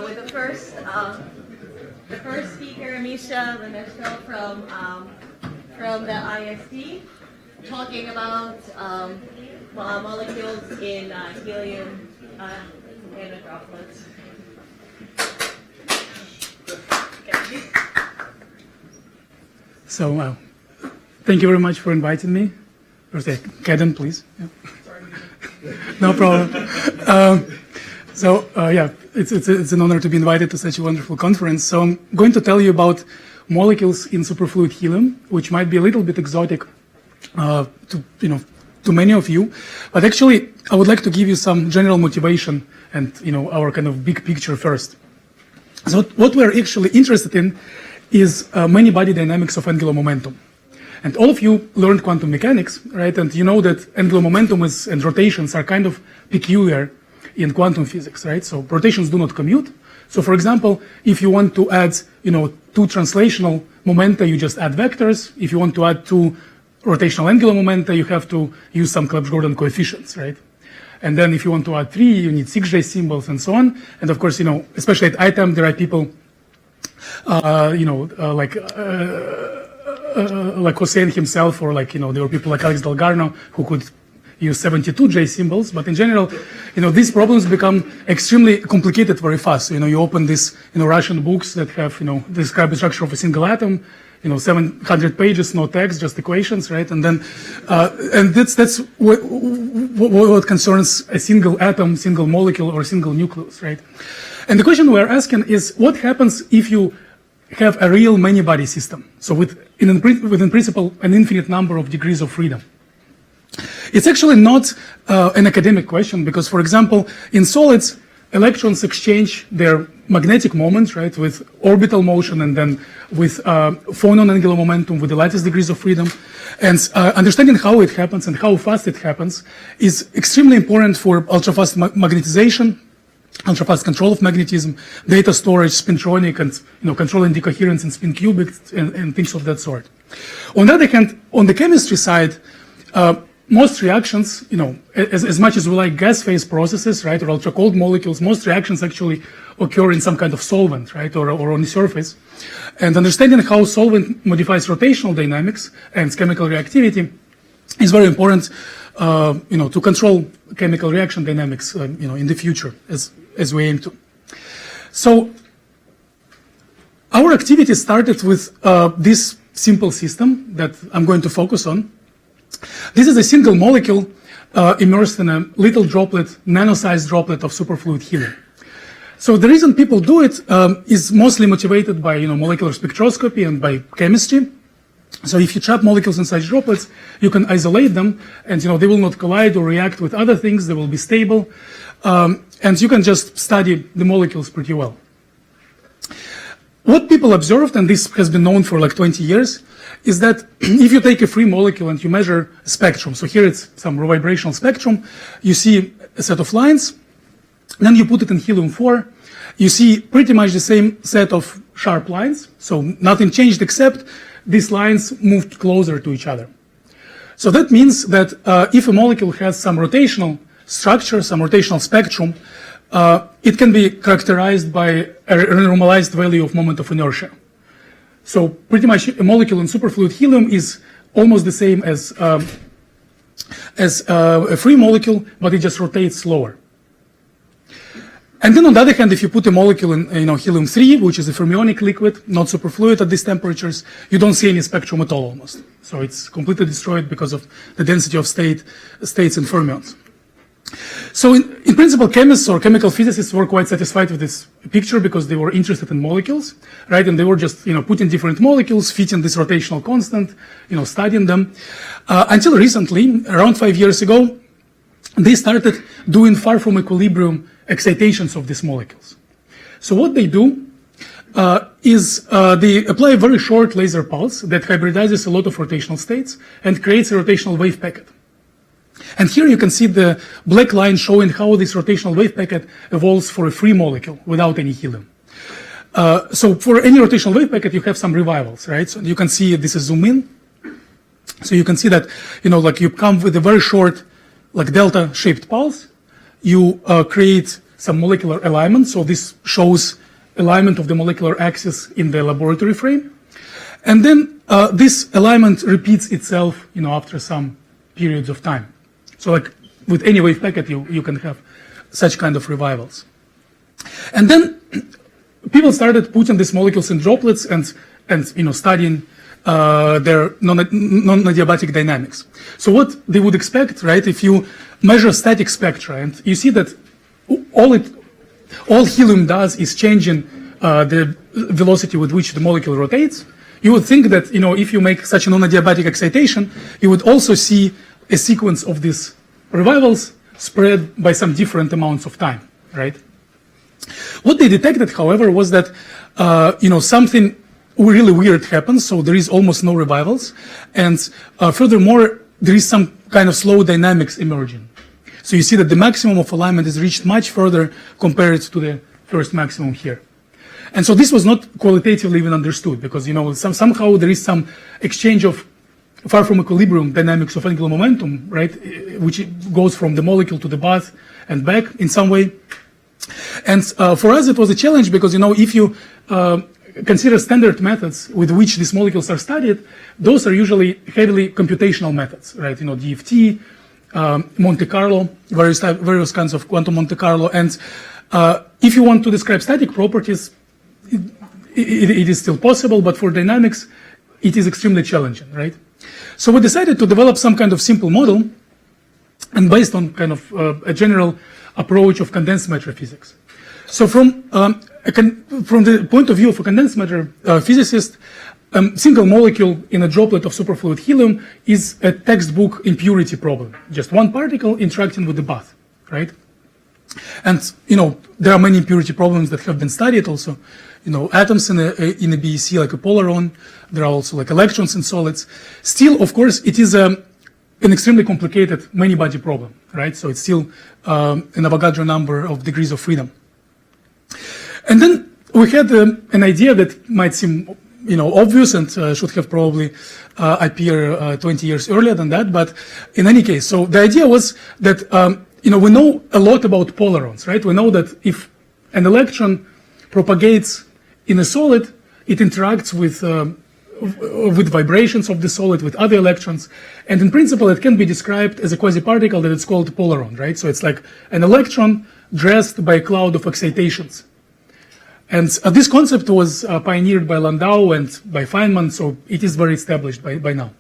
with the first speaker, Misha Lemeshko from the ISD, talking about molecules in helium nanodroplets. So, thank you very much for inviting me. Kaden, please. Yeah. No problem. Yeah, it's an honor to be invited to such a wonderful conference. So I'm going to tell you about molecules in superfluid helium, which might be a little bit exotic to many of you. But actually, I would like to give you some general motivation and our kind of big picture first. So what we're actually interested in is many-body dynamics of angular momentum. And all of you learned quantum mechanics, right? And you know that angular momentum and rotations are kind of peculiar in quantum physics, right? So rotations do not commute. So for example, if you want to add, two translational momenta, you just add vectors. If you want to add two rotational angular momenta, you have to use some Clebsch-Gordan coefficients, right? And then if you want to add three, you need 6J symbols and so on. And of course, especially at ITAMP, there are people, like Hossein himself, or there were people like Alex Delgarno who could use 72J symbols. But in general, these problems become extremely complicated very fast. So, you open these, Russian books that have, describe the structure of a single atom, 700 pages, no text, just equations, right? And then, and that's what concerns a single atom, single molecule, or single nucleus, right? And the question we're asking is, what happens if you have a real many-body system? So within principle, an infinite number of degrees of freedom. It's actually not an academic question because, for example, in solids, electrons exchange their magnetic moment, right, with orbital motion and then with phonon angular momentum with the lattice degrees of freedom. And understanding how it happens and how fast it happens is extremely important for ultra-fast magnetization, ultra-fast control of magnetism, data storage, spintronic, and controlling decoherence in spin qubits and things of that sort. On the other hand, on the chemistry side, most reactions, as much as we like gas phase processes, right, or ultra cold molecules, most reactions actually occur in some kind of solvent, right, or on the surface. And understanding how solvent modifies rotational dynamics and chemical reactivity is very important, to control chemical reaction dynamics, in the future as we aim to. So our activity started with this simple system that I'm going to focus on. This is a single molecule immersed in a little droplet, nano-sized droplet of superfluid helium. So the reason people do it is mostly motivated by molecular spectroscopy and by chemistry. So if you trap molecules in such droplets, you can isolate them, and they will not collide or react with other things. They will be stable, and you can just study the molecules pretty well. What people observed, and this has been known for like 20 years, is that if you take a free molecule and you measure a spectrum, so here it's some vibrational spectrum, you see a set of lines, then you put it in helium-4, you see pretty much the same set of sharp lines, so nothing changed except these lines moved closer to each other. So that means that if a molecule has some rotational structure, some rotational spectrum, it can be characterized by a normalized value of moment of inertia. So pretty much a molecule in superfluid helium is almost the same as a free molecule, but it just rotates slower. And then on the other hand, if you put a molecule in helium-3, which is a fermionic liquid, not superfluid at these temperatures, you don't see any spectrum at all almost. So it's completely destroyed because of the density of states and fermions. So in principle, chemists or chemical physicists were quite satisfied with this picture because they were interested in molecules, right? And they were just, putting different molecules, fitting this rotational constant, studying them. Until recently, around 5 years ago, they started doing far from equilibrium excitations of these molecules. So what they do is they apply a very short laser pulse that hybridizes a lot of rotational states and creates a rotational wave packet. And here you can see the black line showing how this rotational wave packet evolves for a free molecule without any helium. So for any rotational wave packet, you have some revivals, right? So you can see this is zoom in. So you can see that, you come with a very short, delta-shaped pulse. You create some molecular alignment. So this shows alignment of the molecular axis in the laboratory frame. And then this alignment repeats itself, after some periods of time. So like with any wave packet, you can have such kind of revivals. And then people started putting these molecules in droplets and studying their non-adiabatic dynamics. So what they would expect, right, if you measure static spectra and you see that all helium does is changing the velocity with which the molecule rotates, you would think that, if you make such a non-adiabatic excitation, you would also see a sequence of these revivals spread by some different amounts of time, right? What they detected, however, was that, something really weird happens, so there is almost no revivals, and furthermore, there is some kind of slow dynamics emerging. So you see that the maximum of alignment is reached much further compared to the first maximum here. And so this was not qualitatively even understood, because, somehow there is some exchange of far from equilibrium dynamics of angular momentum, right, which goes from the molecule to the bath and back in some way. And for us, it was a challenge because, if you consider standard methods with which these molecules are studied, those are usually heavily computational methods, right? DFT, Monte Carlo, various kinds of quantum Monte Carlo. And if you want to describe static properties, it is still possible, but for dynamics, it is extremely challenging, right? So we decided to develop some kind of simple model, and based on kind of a general approach of condensed matter physics. So from the point of view of a condensed matter physicist, single molecule in a droplet of superfluid helium is a textbook impurity problem. Just one particle interacting with the bath, right? And, there are many impurity problems that have been studied also. Atoms in a BEC, like a polaron. There are also like electrons in solids. Still, of course, it is an extremely complicated many-body problem, right? So it's still an Avogadro number of degrees of freedom. And then we had an idea that might seem, obvious and should have probably appeared 20 years earlier than that. But in any case, so the idea was that, we know a lot about polarons, right? We know that if an electron propagates in a solid, it interacts with vibrations of the solid with other electrons, and in principle it can be described as a quasiparticle that is called polaron, right? So it's like an electron dressed by a cloud of excitations. And this concept was pioneered by Landau and by Feynman, so it is very established by now.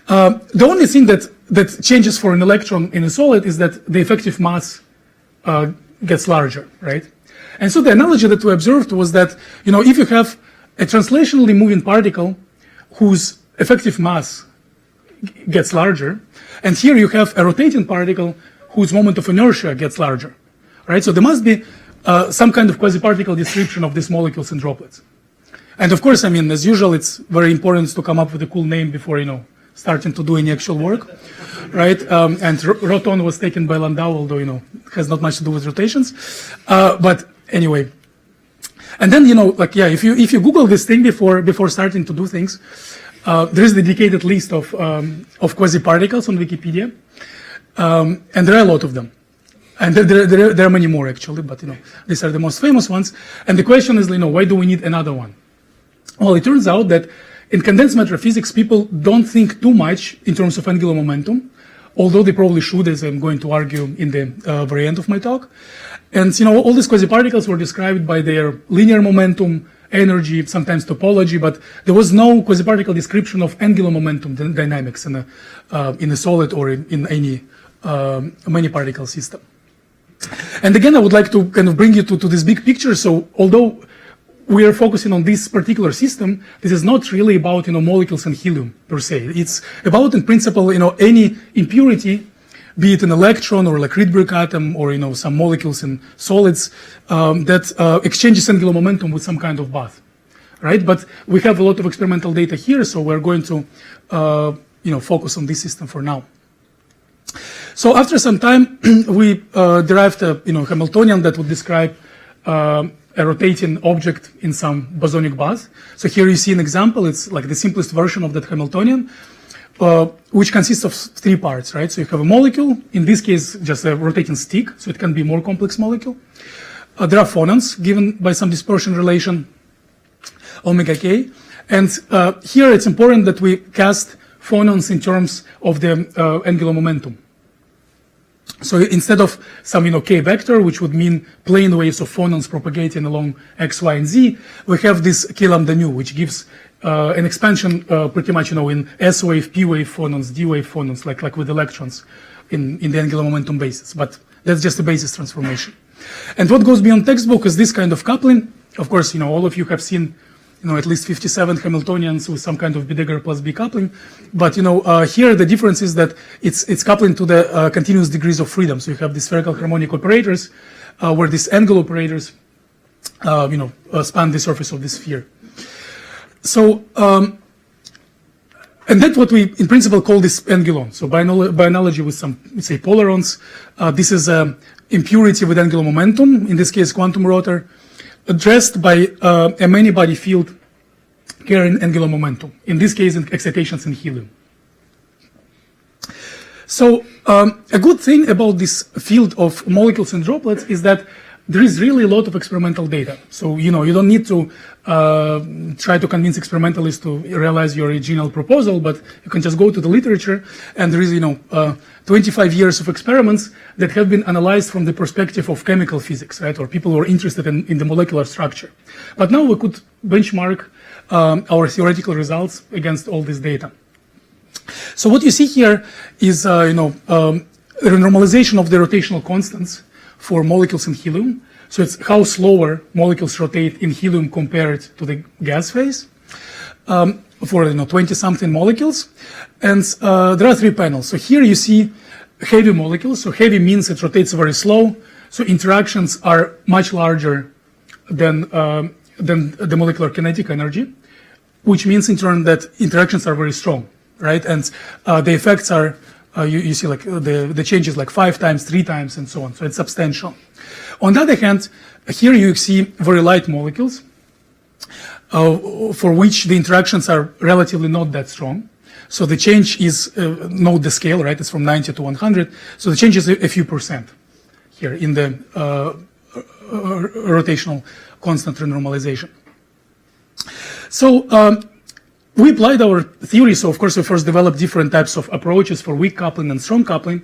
The only thing that changes for an electron in a solid is that the effective mass gets larger, right? And so the analogy that we observed was that, if you have a translationally moving particle whose effective mass gets larger, and here you have a rotating particle whose moment of inertia gets larger, right? So there must be some kind of quasiparticle description of these molecules and droplets. And of course, as usual, it's very important to come up with a cool name before, starting to do any actual work, right? And roton was taken by Landau, although, it has not much to do with rotations. But anyway, and then, if you Google this thing before starting to do things, there is a dedicated list of quasiparticles on Wikipedia, and there are a lot of them. And there are many more actually, but these are the most famous ones. And the question is, why do we need another one? Well, it turns out that in condensed matter physics, people don't think too much in terms of angular momentum, although they probably should, as I'm going to argue in the very end of my talk. And all these quasiparticles were described by their linear momentum, energy, sometimes topology, but there was no quasiparticle description of angular momentum dynamics in a solid or in any many particle system. And again, I would like to kind of bring you to this big picture. So although we are focusing on this particular system, this is not really about, molecules and helium per se. It's about, in principle, any impurity, be it an electron or like Rydberg atom or, some molecules in solids that exchanges angular momentum with some kind of bath, right? But we have a lot of experimental data here, so we're going to, focus on this system for now. So after some time, we derived a, Hamiltonian that would describe a rotating object in some bosonic bath. So here you see an example. It's like the simplest version of that Hamiltonian. which consists of three parts, right? So you have a molecule, in this case, just a rotating stick, so it can be a more complex molecule. There are phonons given by some dispersion relation, omega k. And here it's important that we cast phonons in terms of the angular momentum. So instead of some, k vector, which would mean plane waves of phonons propagating along x, y, and z, we have this k lambda nu, which gives an expansion pretty much, in S wave, P wave phonons, D wave phonons, like with electrons in the angular momentum basis. But that's just a basis transformation. And what goes beyond textbook is this kind of coupling. Of course, all of you have seen, at least 57 Hamiltonians with some kind of B dagger plus B coupling. But, here the difference is that it's coupling to the continuous degrees of freedom. So you have these spherical harmonic operators, where these angle operators, span the surface of the sphere. So, and that's what we, in principle, call this Angulon. So by analogy with some, let's say, polarons, this is an impurity with angular momentum, in this case, quantum rotor, addressed by a many-body field carrying angular momentum, in this case, excitations in helium. So a good thing about this field of molecules and droplets is that there is really a lot of experimental data. So, you don't need to try to convince experimentalists to realize your original proposal, but you can just go to the literature, and there is, 25 years of experiments that have been analyzed from the perspective of chemical physics, right? Or people who are interested in the molecular structure. But now we could benchmark our theoretical results against all this data. So what you see here is, a normalization of the rotational constants for molecules in helium. So it's how slower molecules rotate in helium compared to the gas phase for 20-something molecules. And there are three panels. So here you see heavy molecules. So heavy means it rotates very slow. So interactions are much larger than the molecular kinetic energy, which means in turn that interactions are very strong, right? And the effects are you see like the changes like 5 times, 3 times, and so on. So it's substantial. On the other hand, here you see very light molecules for which the interactions are relatively not that strong. So the change is, note the scale, right? It's from 90 to 100. So the change is a few percent here in the rotational constant renormalization. So we applied our theory. So of course we first developed different types of approaches for weak coupling and strong coupling.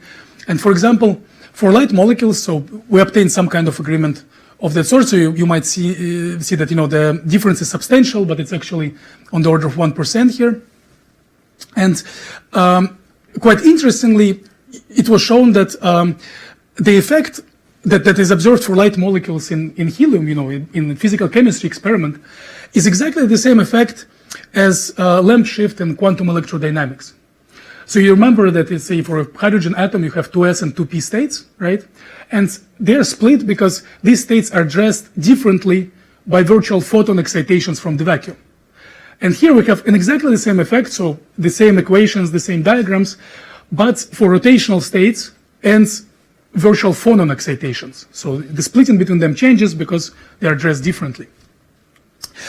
And for example, for light molecules, so we obtained some kind of agreement of that sort. So you might see that the difference is substantial, but it's actually on the order of 1% here. And quite interestingly, it was shown that the effect that is observed for light molecules in helium, in physical chemistry experiment, is exactly the same effect as lamp shift in quantum electrodynamics. So you remember that, let's say, for a hydrogen atom, you have 2s and 2p states, right? And they're split because these states are dressed differently by virtual photon excitations from the vacuum. And here we have exactly the same effect, so the same equations, the same diagrams, but for rotational states and virtual phonon excitations. So the splitting between them changes because they are dressed differently.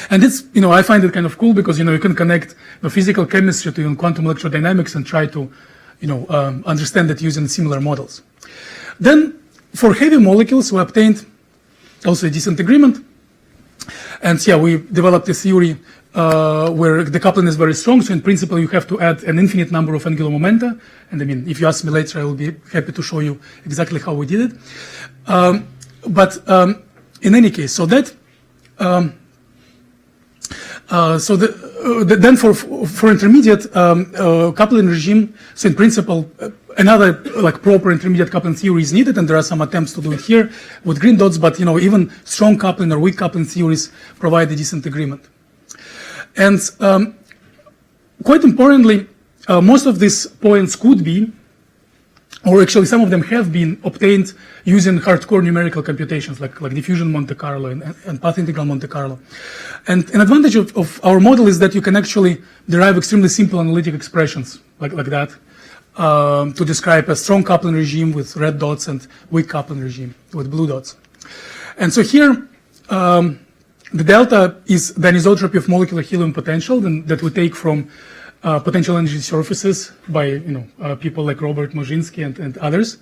And it's, I find it kind of cool because, you can connect the physical chemistry to quantum electrodynamics and try to, understand it using similar models. Then for heavy molecules, we obtained also a decent agreement. And yeah, we developed a theory where the coupling is very strong. So in principle, you have to add an infinite number of angular momenta. And I mean, if you ask me later, I will be happy to show you exactly how we did it. But in any case, so that, then for intermediate coupling regime, so in principle, another like proper intermediate coupling theory is needed, and there are some attempts to do it here with green dots. But even strong coupling or weak coupling theories provide a decent agreement. And quite importantly, most of these points could be, or actually some of them have been obtained using hardcore numerical computations like diffusion Monte Carlo and path integral Monte Carlo. And an advantage of our model is that you can actually derive extremely simple analytic expressions like that to describe a strong coupling regime with red dots and weak coupling regime with blue dots. And so here, the delta is the anisotropy of molecular helium potential that we take from potential energy surfaces by people like Robert Mozinski and others.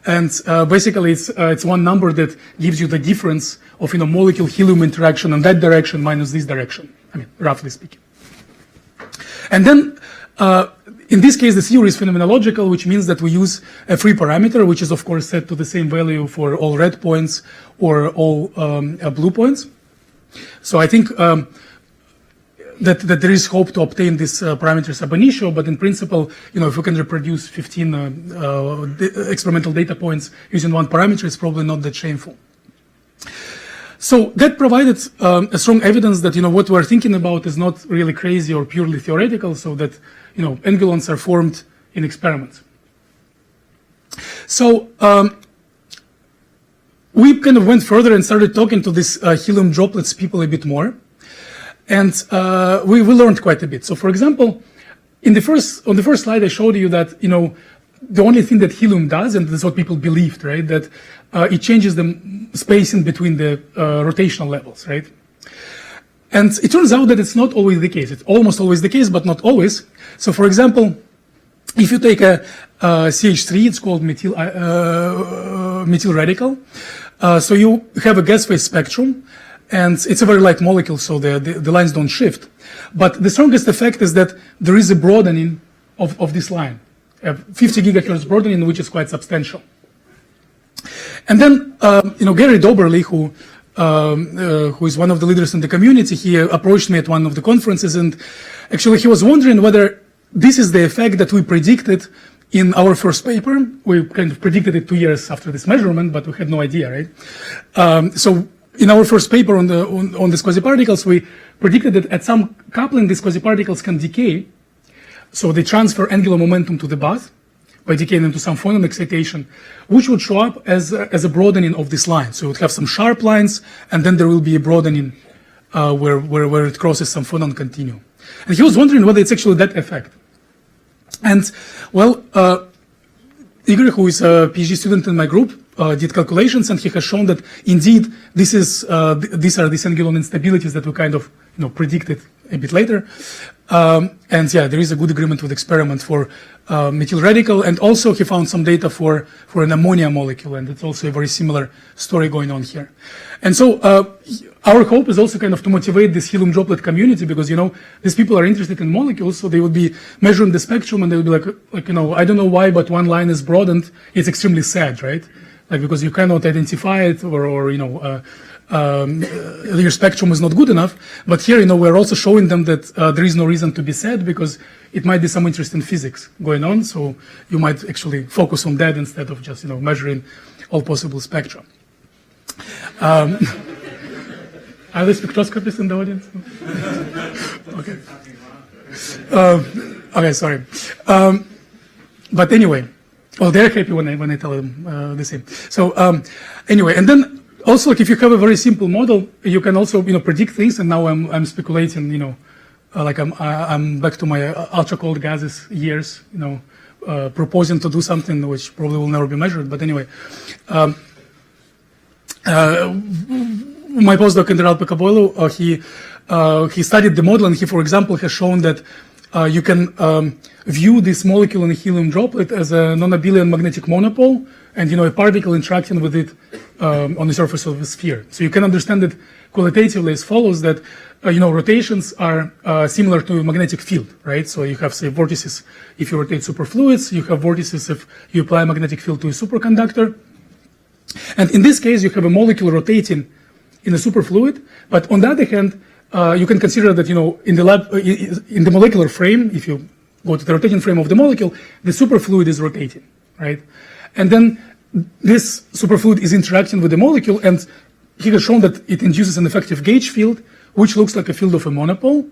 And basically, it's one number that gives you the difference of molecule helium interaction in that direction minus this direction. I mean, roughly speaking. And then, in this case, the theory is phenomenological, which means that we use a free parameter, which is of course set to the same value for all red points or all blue points. So I think that there is hope to obtain this parameter sub initio, but in principle, if we can reproduce 15 experimental data points using one parameter, it's probably not that shameful. So that provided a strong evidence that what we're thinking about is not really crazy or purely theoretical, so that angulons are formed in experiments. So we kind of went further and started talking to these helium droplets people a bit more. And we learned quite a bit. So, for example, on the first slide, I showed you that the only thing that helium does, and this is what people believed, right, that it changes the spacing between the rotational levels, right? And it turns out that it's not always the case. It's almost always the case, but not always. So, for example, if you take a CH3, it's called methyl radical. So you have a gas phase spectrum. And it's a very light molecule, so the lines don't shift. But the strongest effect is that there is a broadening of this line, a 50 gigahertz broadening, which is quite substantial. And then, Gary Doberly, who is one of the leaders in the community, he approached me at one of the conferences, and actually he was wondering whether this is the effect that we predicted in our first paper. We kind of predicted it 2 years after this measurement, but we had no idea, right? So in our first paper on these quasiparticles, we predicted that at some coupling, these quasiparticles can decay. So they transfer angular momentum to the bath by decaying into some phonon excitation, which would show up as a broadening of this line. So it would have some sharp lines, and then there will be a broadening where it crosses some phonon continuum. And he was wondering whether it's actually that effect. And, well, Igor, who is a PhD student in my group, did calculations, and he has shown that indeed these are these Angulon instabilities that we kind of predicted a bit later. And yeah, there is a good agreement with experiment for methyl radical, and also he found some data for an ammonia molecule, and it's also a very similar story going on here. And so our hope is also kind of to motivate this helium droplet community, because these people are interested in molecules, so they would be measuring the spectrum, and they would be like I don't know why, but one line is broadened. It's extremely sad, right? Like, because you cannot identify it, or your spectrum is not good enough. But here, we're also showing them that there is no reason to be sad, because it might be some interesting physics going on. So you might actually focus on that instead of just measuring all possible spectra. Are there spectroscopists in the audience? Okay. Okay, sorry. But anyway. Well, they're happy when I tell them the same. So anyway, and then also, if you have a very simple model, you can also predict things. And now I'm speculating, like I'm back to my ultra cold gases years, proposing to do something which probably will never be measured. But anyway, my postdoc in Ralph Peccaboilu, he studied the model, and he, for example, has shown that you can view this molecule in a helium droplet as a non-abelian magnetic monopole, and a particle interacting with it on the surface of a sphere. So you can understand it qualitatively as follows: that rotations are similar to a magnetic field, right? So you have, say, vortices if you rotate superfluids. You have vortices if you apply a magnetic field to a superconductor. And in this case, you have a molecule rotating in a superfluid. But on the other hand, you can consider that, in the lab, in the molecular frame, if you go to the rotating frame of the molecule, the superfluid is rotating, right? And then this superfluid is interacting with the molecule, and he has shown that it induces an effective gauge field, which looks like a field of a monopole.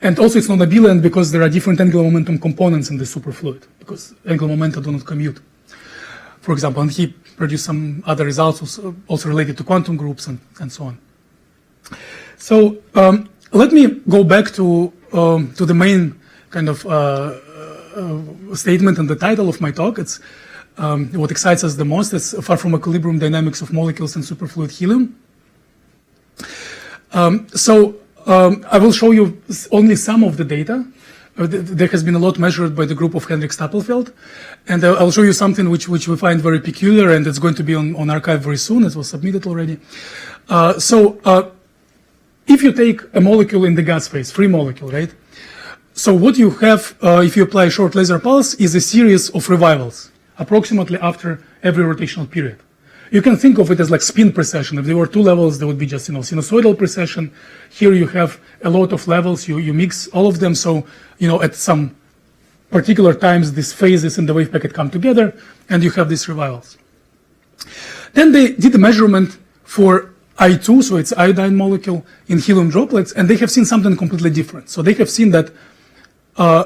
And also it's non-abelian because there are different angular momentum components in the superfluid, because angular momenta do not commute, for example. And he produced some other results also related to quantum groups and so on. So let me go back to the main kind of statement and the title of my talk. It's what excites us the most. It's far from equilibrium dynamics of molecules in superfluid helium. I will show you only some of the data there has been a lot measured by the group of Henrik Stapelfeld. And I'll show you something which we find very peculiar, and it's going to be on archive very soon. It was submitted already. If you take a molecule in the gas phase, free molecule, right? So what you have, if you apply a short laser pulse, is a series of revivals, approximately after every rotational period. You can think of it as like spin precession. If there were two levels, there would be just, sinusoidal precession. Here you have a lot of levels. You mix all of them. So, at some particular times, these phases in the wave packet come together, and you have these revivals. Then they did a measurement for I2, so it's iodine molecule, in helium droplets, and they have seen something completely different. So they have seen that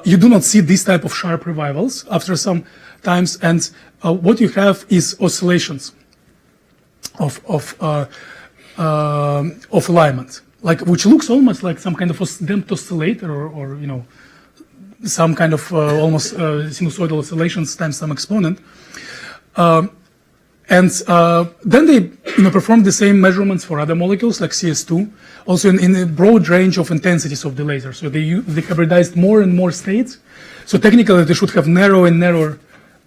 you do not see this type of sharp revivals after some times, and what you have is oscillations of alignment, which looks almost like some kind of damped oscillator, or some kind of almost sinusoidal oscillations times some exponent. And then they performed the same measurements for other molecules like CS2, also in a broad range of intensities of the laser. So they hybridized more and more states. So technically they should have narrower and narrower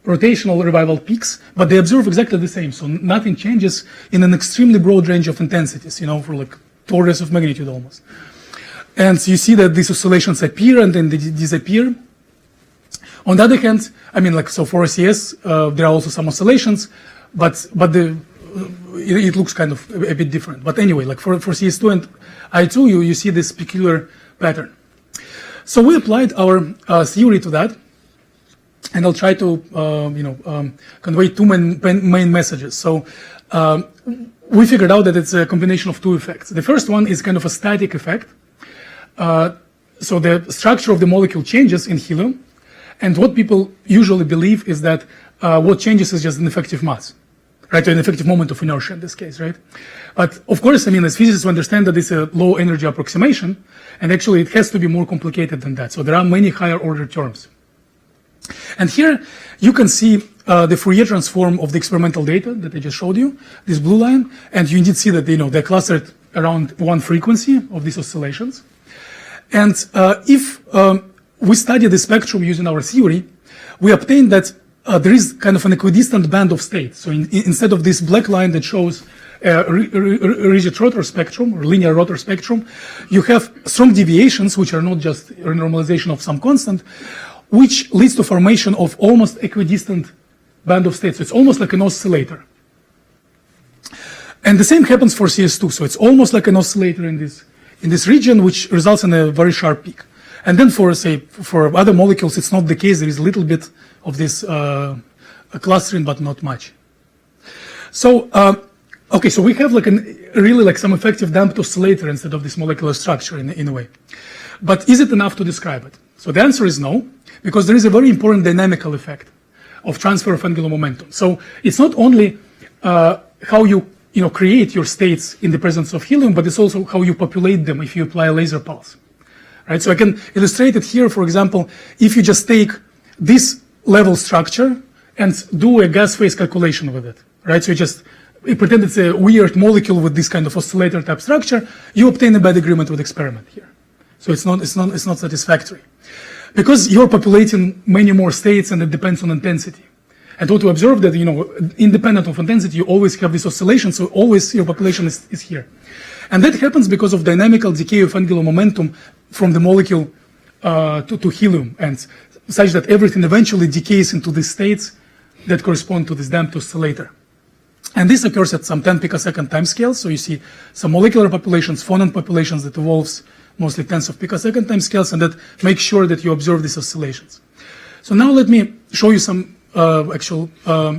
rotational revival peaks, but they observe exactly the same. So nothing changes in an extremely broad range of intensities, for like 2 orders of magnitude almost. And so you see that these oscillations appear and then they disappear. On the other hand, so for CS, there are also some oscillations, but it looks kind of a bit different. But anyway, like for CS2 and I2, you see this peculiar pattern. So we applied our theory to that, and I'll try to convey two main messages. So we figured out that it's a combination of two effects. The first one is kind of a static effect. So the structure of the molecule changes in helium, and what people usually believe is that what changes is just an effective mass, right? Or an effective moment of inertia in this case, right? But of course, as physicists, we understand that it's a low energy approximation, and actually it has to be more complicated than that. So there are many higher order terms. And here you can see the Fourier transform of the experimental data that I just showed you, this blue line, and you indeed see that they're clustered around one frequency of these oscillations. And if we study the spectrum using our theory, we obtain that there is kind of an equidistant band of states. So instead of this black line that shows a rigid rotor spectrum or linear rotor spectrum, you have strong deviations, which are not just a normalization of some constant, which leads to formation of almost equidistant band of states. So it's almost like an oscillator. And the same happens for CS2. So it's almost like an oscillator in this region, which results in a very sharp peak. And then for other molecules, it's not the case. There is a little bit of this clustering, but not much. So, okay, so we have really some effective damped oscillator instead of this molecular structure in a way. But is it enough to describe it? So the answer is no, because there is a very important dynamical effect of transfer of angular momentum. So it's not only how you create your states in the presence of helium, but it's also how you populate them if you apply a laser pulse. Right? So I can illustrate it here, for example, if you just take this level structure and do a gas phase calculation with it. Right? So you pretend it's a weird molecule with this kind of oscillator type structure, you obtain a bad agreement with experiment here. So it's not satisfactory. Because you're populating many more states and it depends on intensity. And what we observe that, independent of intensity, you always have this oscillation, so always your population is here. And that happens because of dynamical decay of angular momentum from the molecule to helium, and such that everything eventually decays into these states that correspond to this damped oscillator. And this occurs at some 10 picosecond time scales. So you see some molecular populations, phonon populations that evolves mostly tens of picosecond time scales, and that makes sure that you observe these oscillations. So now let me show you some actual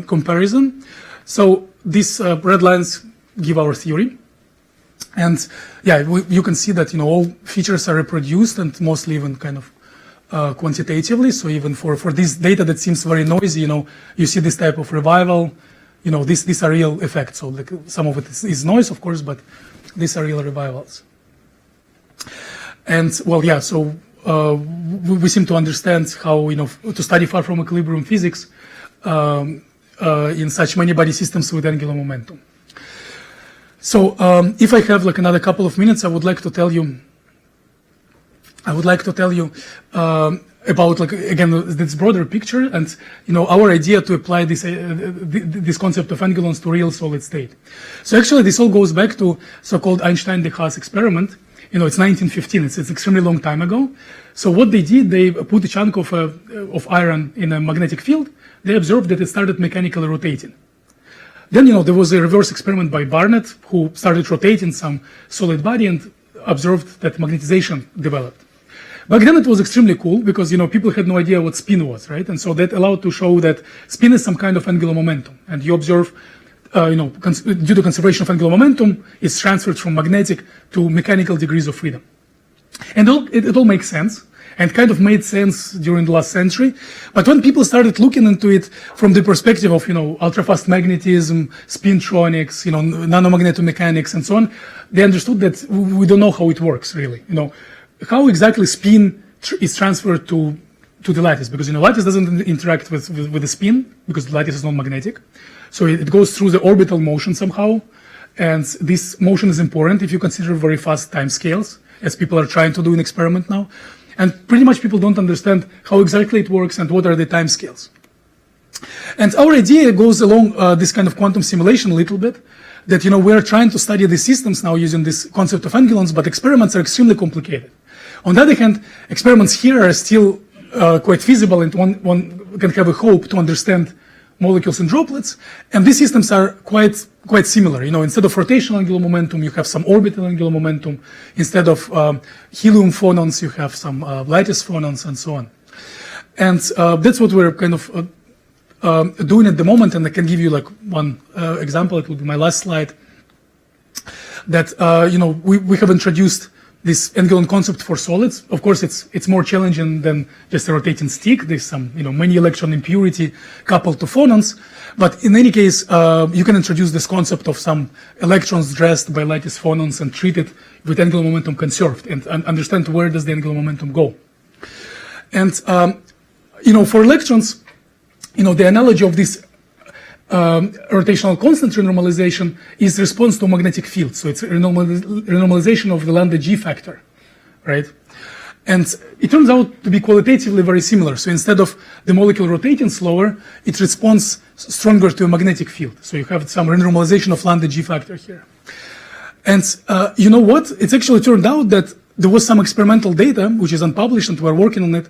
comparison. So these red lines give our theory. And yeah, you can see that all features are reproduced, and mostly even kind of quantitatively. So even for this data that seems very noisy, you see this type of revival. These are real effects. So some of it is noise, of course, but these are real revivals. And well, yeah. So we seem to understand how to study far from equilibrium physics in such many body systems with angular momentum. So if I have another couple of minutes, I would like to tell you about, like, again, this broader picture, and our idea to apply this concept of angulons to real solid state. So actually, this all goes back to so-called Einstein-de Haas experiment. It's 1915. It's an extremely long time ago. So what they did, they put a chunk of iron in a magnetic field. They observed that it started mechanically rotating. Then, there was a reverse experiment by Barnett, who started rotating some solid body and observed that magnetization developed. Back then it was extremely cool because, people had no idea what spin was, right? And so that allowed to show that spin is some kind of angular momentum. And you observe, due to conservation of angular momentum, it's transferred from magnetic to mechanical degrees of freedom. And it all makes sense, and kind of made sense during the last century. But when people started looking into it from the perspective of, ultra-fast magnetism, spintronics, nanomagnetomechanics, and so on, they understood that we don't know how it works, really. How exactly spin is transferred to the lattice, because lattice doesn't interact with the spin because the lattice is non-magnetic, so it goes through the orbital motion somehow, and this motion is important if you consider very fast time scales, as people are trying to do in experiment now, and pretty much people don't understand how exactly it works and what are the time scales. And our idea goes along this kind of quantum simulation a little bit, that we're trying to study the systems now using this concept of angulons, but experiments are extremely complicated. On the other hand, experiments here are still quite feasible, and one can have a hope to understand molecules and droplets. And these systems are quite similar. Instead of rotational angular momentum, you have some orbital angular momentum. Instead of helium phonons, you have some lattice phonons, and so on. And that's what we're kind of doing at the moment. And I can give you like one example. It will be my last slide. That we have introduced this Angulon concept for solids. Of course, it's more challenging than just a rotating stick. There's some many electron impurity coupled to phonons. But in any case, you can introduce this concept of some electrons dressed by lattice phonons and treat it with angular momentum conserved, and understand where does the angular momentum go. And for electrons, the analogy of this rotational constant renormalization is response to a magnetic field. So it's renormalization of the lambda G factor, right? And it turns out to be qualitatively very similar. So instead of the molecule rotating slower, it responds stronger to a magnetic field. So you have some renormalization of lambda G factor here. And you know what? It's actually turned out that there was some experimental data, which is unpublished, and we're working on it,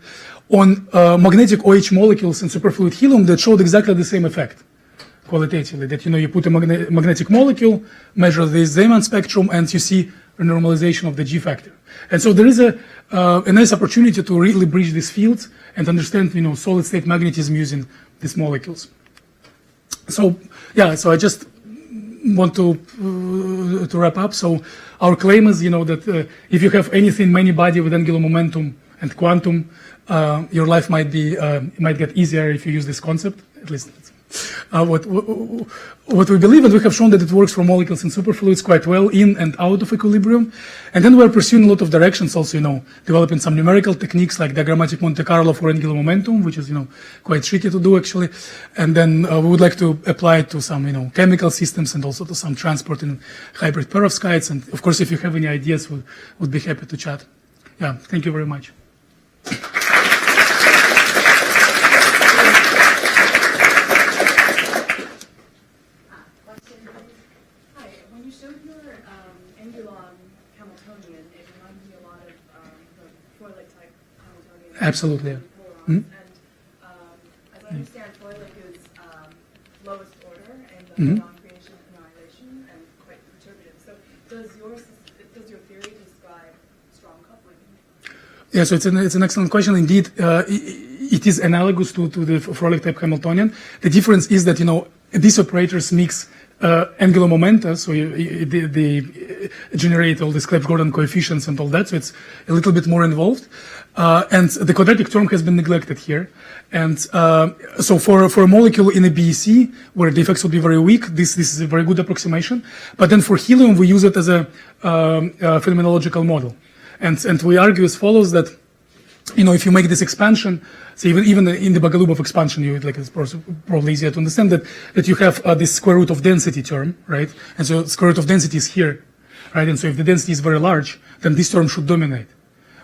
on magnetic OH molecules in superfluid helium that showed exactly the same effect. Qualitatively, that you put a magnetic molecule, measure the Zeeman spectrum, and you see a normalization of the G factor. And so there is a nice opportunity to really bridge these fields and understand solid state magnetism using these molecules. So yeah, so I just want to wrap up. So our claim is that if you have anything, many body with angular momentum and quantum, your life might get easier if you use this concept. At least what we believe, and we have shown that it works for molecules in superfluids quite well in and out of equilibrium. And then we're pursuing a lot of directions also, developing some numerical techniques like diagrammatic Monte Carlo for angular momentum, which is, quite tricky to do actually. And then we would like to apply it to some, chemical systems and also to some transport in hybrid perovskites. And of course, if you have any ideas, we would be happy to chat. Yeah, thank you very much. Angulon Hamiltonian, it reminds me a lot of the Froelich type Hamiltonian. Absolutely. Mm-hmm. And as I understand, Froelich is lowest order and non-creation annihilation and quite perturbative. So does your theory describe strong coupling? Yeah, so it's an excellent question. Indeed, it is analogous to the Froelich type Hamiltonian. The difference is that these operators mix angular momenta, so they generate all these Clebsch-Gordan coefficients and all that, so it's a little bit more involved. And the quadratic term has been neglected here. And so for a molecule in a BEC, where the effects would be very weak, this is a very good approximation. But then for helium, we use it as a phenomenological model. And we argue as follows that, if you make this expansion, so even in the Bogolubov expansion, it's probably easier to understand that you have this square root of density term, right? And so square root of density is here, right? And so if the density is very large, then this term should dominate.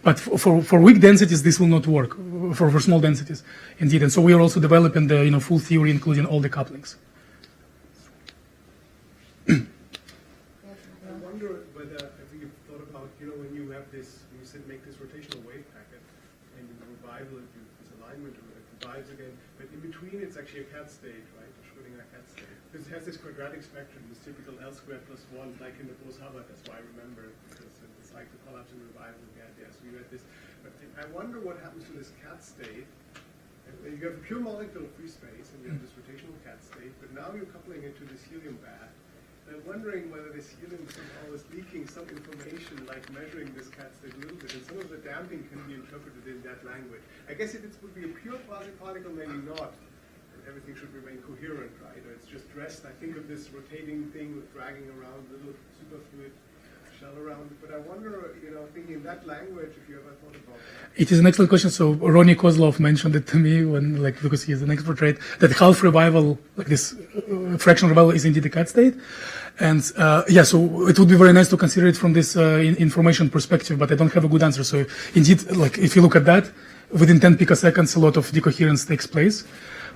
But for weak densities, this will not work, for small densities, indeed. And so we are also developing the full theory, including all the couplings. I wonder whether, if you've thought about, when you have this, when you said make this rotational wave packet, and in the revival, this alignment revives again, but in between it's actually a cat state, right? A Schrödinger cat state. Because it has this quadratic spectrum, this typical L squared plus 1, like in the Bose-Hubbard, that's why I remember it, because it's like the collapse and revival again. Yes, we had this. But I wonder what happens to this cat state. You have a pure molecular free space, and you have this rotational cat state, but now you're coupling it to this helium bath. And I'm wondering whether this helium somehow is leaking some information, like measuring this cat state a little bit, and some of the damping can be interpreted in that language. I guess if it would be a pure quasi-particle, maybe not. Everything should remain coherent, right? Or it's just dressed. I think of this rotating thing with dragging around little superfluid shell around it. But I wonder, thinking in that language, if you ever thought about that. It is an excellent question. So Ronnie Kozlov mentioned it to me when, because he is an expert, right? That half revival, like this fractional revival, is indeed a cat state. And so it would be very nice to consider it from this information perspective, but I don't have a good answer. So indeed, if you look at that, within 10 picoseconds, a lot of decoherence takes place.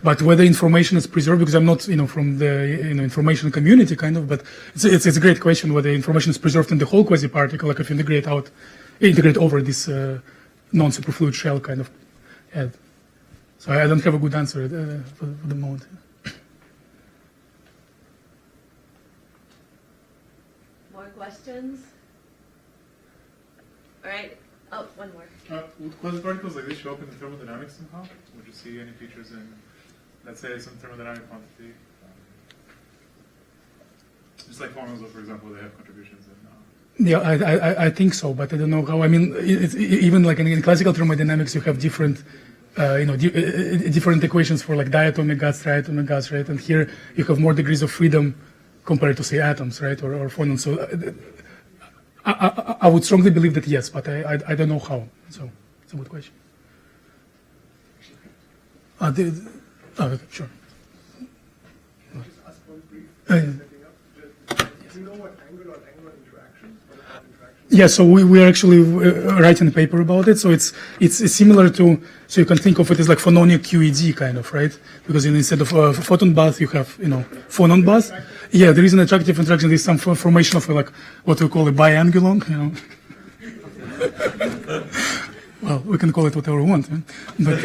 But whether information is preserved, because I'm not, from the information community, kind of, but it's a great question whether information is preserved in the whole quasi-particle, like if you integrate over this non-superfluid shell, kind of. Yeah. So I don't have a good answer for the moment. More questions? All right. Oh, one more. Would quasi-particles like this show up in the thermodynamics somehow? Would you see any features in, let's say, some thermodynamic quantity? Just like phonons, for example, they have contributions in. Yeah, I think so, but I don't know how. I mean, even like in classical thermodynamics, you have different, different equations for like diatomic gas, triatomic gas, right? And here you have more degrees of freedom compared to, say, atoms, right, or phonons. So I would strongly believe that yes, but I don't know how. So it's a good question. Okay, sure. Just ask one brief setting up. Do you know what Angulon interactions? What about interactions? Yeah, so we are actually writing a paper about it. So it's similar to, so you can think of it as like phononic QED kind of, right? Because instead of photon bath, you have phonon bath. Yeah, there is an attractive interaction. There's some formation of like what we call a biangulon. Well, we can call it whatever we want, but.